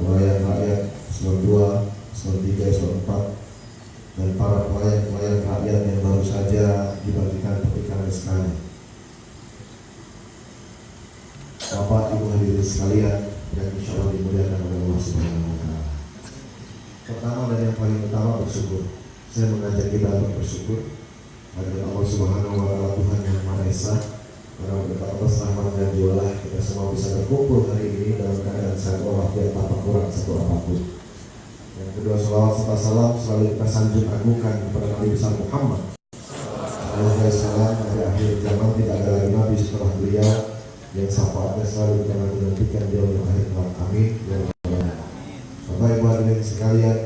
pelayan rakyat eselon 2, eselon 3, eselon 4, dan para pelayan rakyat yang baru saja dibagikan pernikahan sekalian. Bapak Ibu hadirin sekalian yang insya Allah dimuliakan oleh Allah Subhanahu wa Ta'ala. Pertama dan yang paling utama bersyukur. Saya mengajak kita untuk bersyukur kepada Allah Subhanahu wa Ta'ala, Tuhan yang Maha Esa. Karena berkat atas rahmat dan jualah kita semua bisa berkumpul hari ini dalam keadaan sehat walafiat tanpa kurang satu apapun. Yang kedua, salawat serta salam selalu kita sanjung agungkan kepada Nabi besar Muhammad. Alaihissalam, dari akhir zaman tidak ada lagi Nabi setelah beliau yang syafaatnya selalu kita nantikan di akhir kelak. Amin. Bapak Ibu hadirin sekalian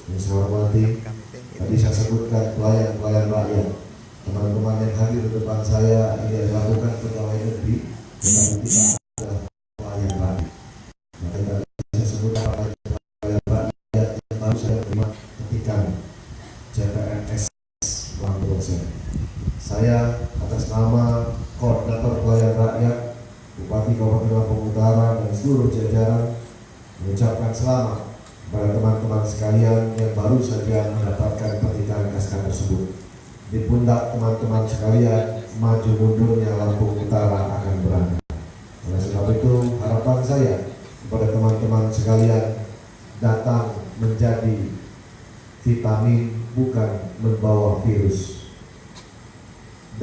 yang saya hormati, tadi saya sebutkan pelayan rakyat. Teman-teman yang hadir di depan saya ini adalah bukan pegawai negeri, tetapi kita adalah pelayan rakyat. Maka tadi saya sebutkan pelayan rakyat yang baru saya terima petikan CPNS Lampung. Saya atas nama Koordinator Pelayan Rakyat Bupati Kabupaten Lampung Utara dan seluruh jajaran mengucapkan selamat kepada teman-teman sekalian yang baru saja mendapatkan petikan SK tersebut. Di pundak teman-teman sekalian, maju mundurnya Lampung Utara akan berangkat. Oleh sebab itu, harapan saya kepada teman-teman sekalian datang menjadi vitamin, bukan membawa virus.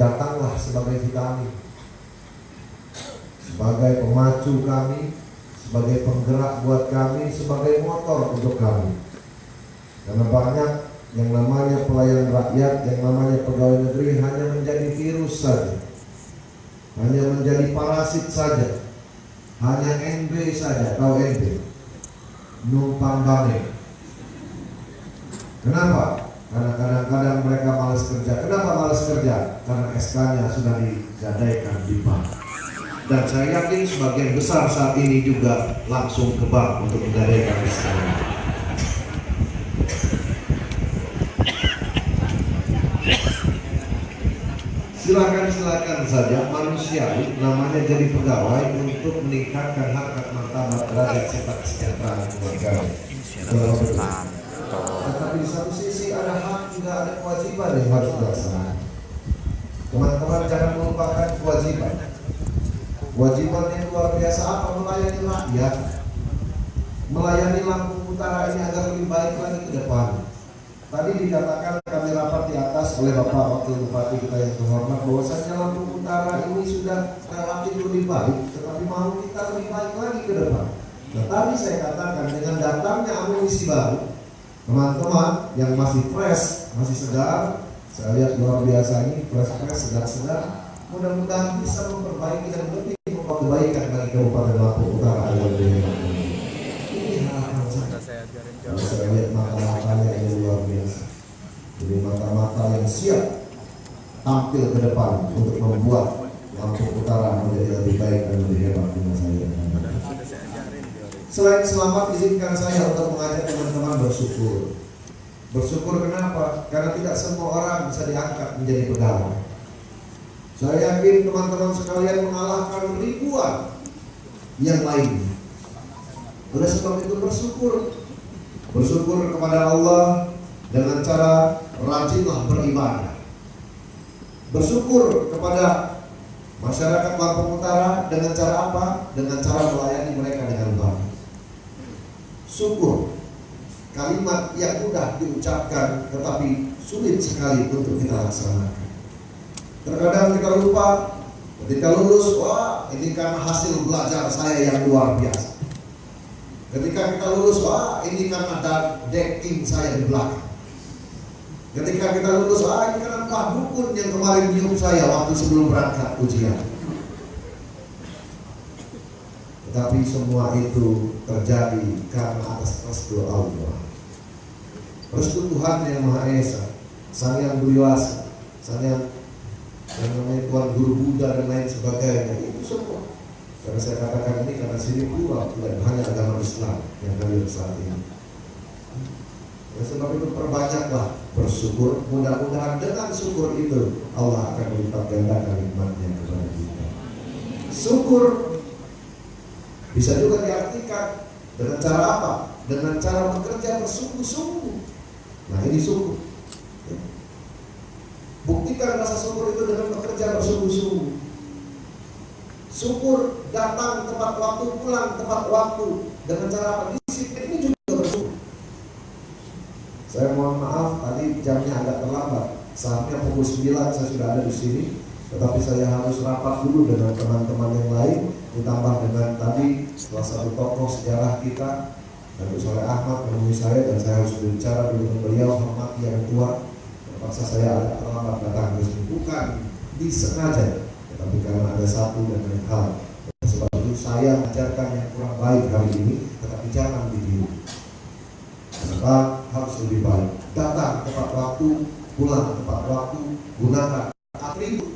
Datanglah sebagai vitamin, sebagai pemacu kami, sebagai penggerak buat kami, sebagai motor untuk kami. Karena banyak yang namanya pelayan rakyat, yang namanya pegawai negeri hanya menjadi virus saja, hanya menjadi parasit saja, hanya NB saja. Tahu NB? Numpang bane. Kenapa? Karena kadang-kadang mereka malas kerja. Kenapa malas kerja? Karena SK-nya sudah digadaikan di bank. Dan saya yakin sebagian besar saat ini juga langsung ke bank untuk menggadaikan SK-nya. Silakan saja manusiawi namanya jadi pegawai untuk meningkatkan harkat martabat derajat serta kesejahteraan keluarga. Tetapi di satu sisi ada hak juga ada kewajiban yang harus dilaksanakan. Teman-teman jangan melupakan kewajiban. Kewajiban yang luar biasa apa? Melayani rakyat, melayani Lampung Utara ini agar lebih baik lagi ke depan. Tadi dikatakan kami rapat di atas oleh Bapak Wakil Bupati kita yang terhormat bahwasanya Lampung Utara ini sudah relatif lebih baik, tetapi mau kita lebih baik lagi ke depan. Nah, tadi saya katakan dengan datangnya amunisi baru, teman-teman yang masih fresh, masih segar, saya lihat luar biasa ini fresh, segar-segar, mudah-mudahan bisa memperbaiki dan lebih membawa kebaikan bagi Kabupaten Lampung Utara. Ini harapan saya. Kalau saya lihat mata-matanya ini luar biasa. Jadi mata-mata yang siap tampil ke depan untuk membuat Lampung Utara menjadi lebih baik dan lebih hebat dengan saya. Selain selamat, izinkan saya untuk mengajak teman-teman bersyukur. Bersyukur kenapa? Karena tidak semua orang bisa diangkat menjadi pegawai. Saya yakin teman-teman sekalian mengalahkan ribuan yang lain. Oleh sebab itu bersyukur kepada Allah dengan cara rajinlah beribadah. Bersyukur kepada masyarakat Lampung Utara dengan cara apa? Dengan cara melayani mereka dengan baik. Syukur, kalimat yang mudah diucapkan tetapi sulit sekali untuk kita laksanakan. Terkadang kita lupa ketika lulus, wah ini karena hasil belajar saya yang luar biasa. Ketika kita lulus, wah ini karena decking saya di belakang. Ketika kita lulus, wah ini karena Pak Dukun yang kemarin nyium saya waktu sebelum berangkat ujian. Tetapi semua itu terjadi karena atas restu Allah, restu Tuhan yang Maha Esa, Sang Yang Berkuasa, Sang Yang namanya Tuhan Guru Buddha dan lain sebagainya. Itu semua karena saya katakan ini karena sini pula dan hanya agama Islam yang hadir saat ini. Oleh sebab itu perbanyaklah bersyukur. Mudah-mudahan dengan syukur itu Allah akan melipat gandakan nikmatnya kepada kita. Syukur bisa juga diartikan Dengan cara apa? Dengan cara bekerja bersungguh-sungguh. Nah, ini sungguh. Buktikan rasa syukur itu dengan bekerja bersungguh-sungguh. Syukur datang tepat waktu, pulang tepat waktu. Dengan cara apa? Disiplin ini juga bersyukur. Saya mohon maaf, tadi jamnya agak terlambat. Saatnya pukul 9 saya sudah ada di sini. Tetapi saya harus rapat dulu dengan teman-teman yang lain. Ditambah dengan tadi salah satu tokoh sejarah kita, Datuk Saleh Ahmad menemui saya, dan saya harus berbicara dulu dengan beliau, hormati yang tua. Terpaksa saya agak terlambat datang ke sini, bukan disengaja, tetapi karena ada satu dan lain hal. Sebab itu saya mengajarkan yang kurang baik hari ini, tetapi jangan ditiru. Kenapa harus lebih baik? Datang tepat waktu, pulang tepat waktu, gunakan atribut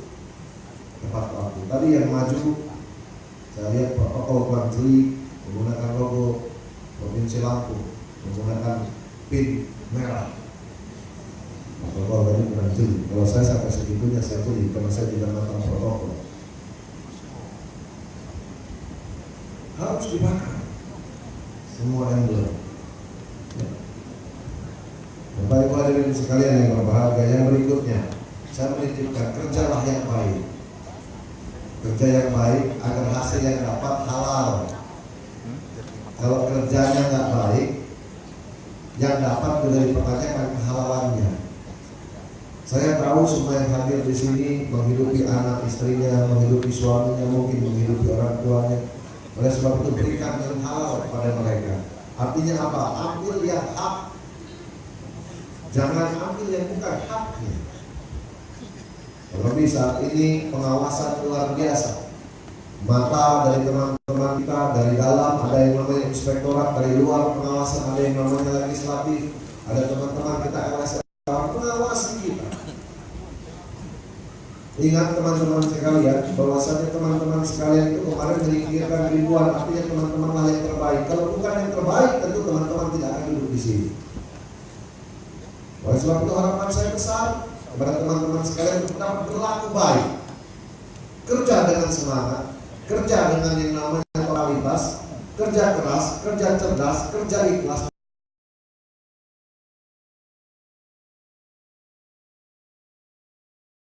tepat waktu. Tadi yang maju, saya lihat protokol Klang Jeli menggunakan logo Provinsi Lampung, menggunakan pin merah. Protokol tadi Klang Jeli. Kalau saya sampai segitunya saya tulis, karena saya tidak matang protokol. Harus dibakar semua yang belum. Bapak Ibu hadirin sekalian yang berbahagia, yang berikutnya saya menitipkan kerjalah yang baik. Kerja yang baik agar hasil yang dapat halal. Kalau kerjanya nggak baik, yang dapat juga dipertanyakan kehalalannya. Saya tahu semua yang hadir di sini menghidupi anak istrinya, menghidupi suaminya, mungkin menghidupi orang tuanya. Oleh sebab itu berikan yang halal kepada mereka. Artinya apa? Ambil yang hak, jangan ambil yang bukan haknya. Terlebih saat ini pengawasan luar biasa. Mata dari teman-teman kita dari dalam, ada yang namanya inspektorat, dari luar pengawasan, ada yang namanya legislatif, ada teman-teman kita LSM mengawasi kita. Ingat teman-teman sekalian, bahwasanya teman-teman sekalian itu kemarin menyingkirkan ribuan, artinya teman-teman lah yang terbaik. Kalau bukan yang terbaik, tentu teman-teman tidak akan duduk di sini. Oleh sebab itu harapan saya besar kepada teman-teman sekalian untuk dapat berlaku baik, kerja dengan semangat, kerja dengan yang namanya kualitas, kerja keras, kerja cerdas, kerja ikhlas.